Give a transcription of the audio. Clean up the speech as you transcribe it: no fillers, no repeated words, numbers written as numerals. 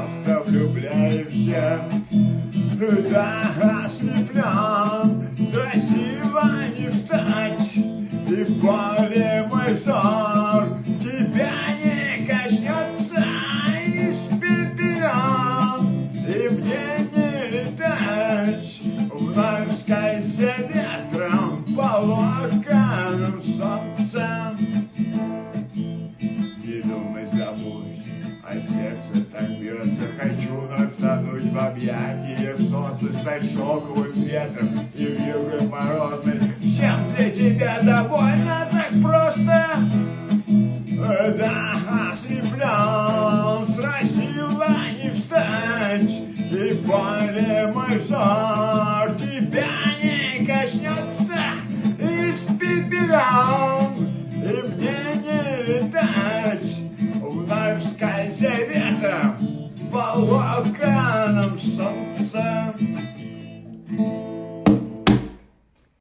просто влюбляешься. Да, ослеплен, красиво не встать, и в поле мой взор тебя не коснется, испепелен, и мне не летать, вновь скользя ветром по локонам солнца. Не думай, забудь, а сердце так бьется. Хочу вновь тонуть в объятиях солнца, стать шоковым ветром и вьюгой морозной. Всем для тебя довольно так просто. Да, ослеплен, красиво не встать, и поле мой взор тебя не коснется, испепелен, и мне не летать, вновь скользя ветром по локонам солнца.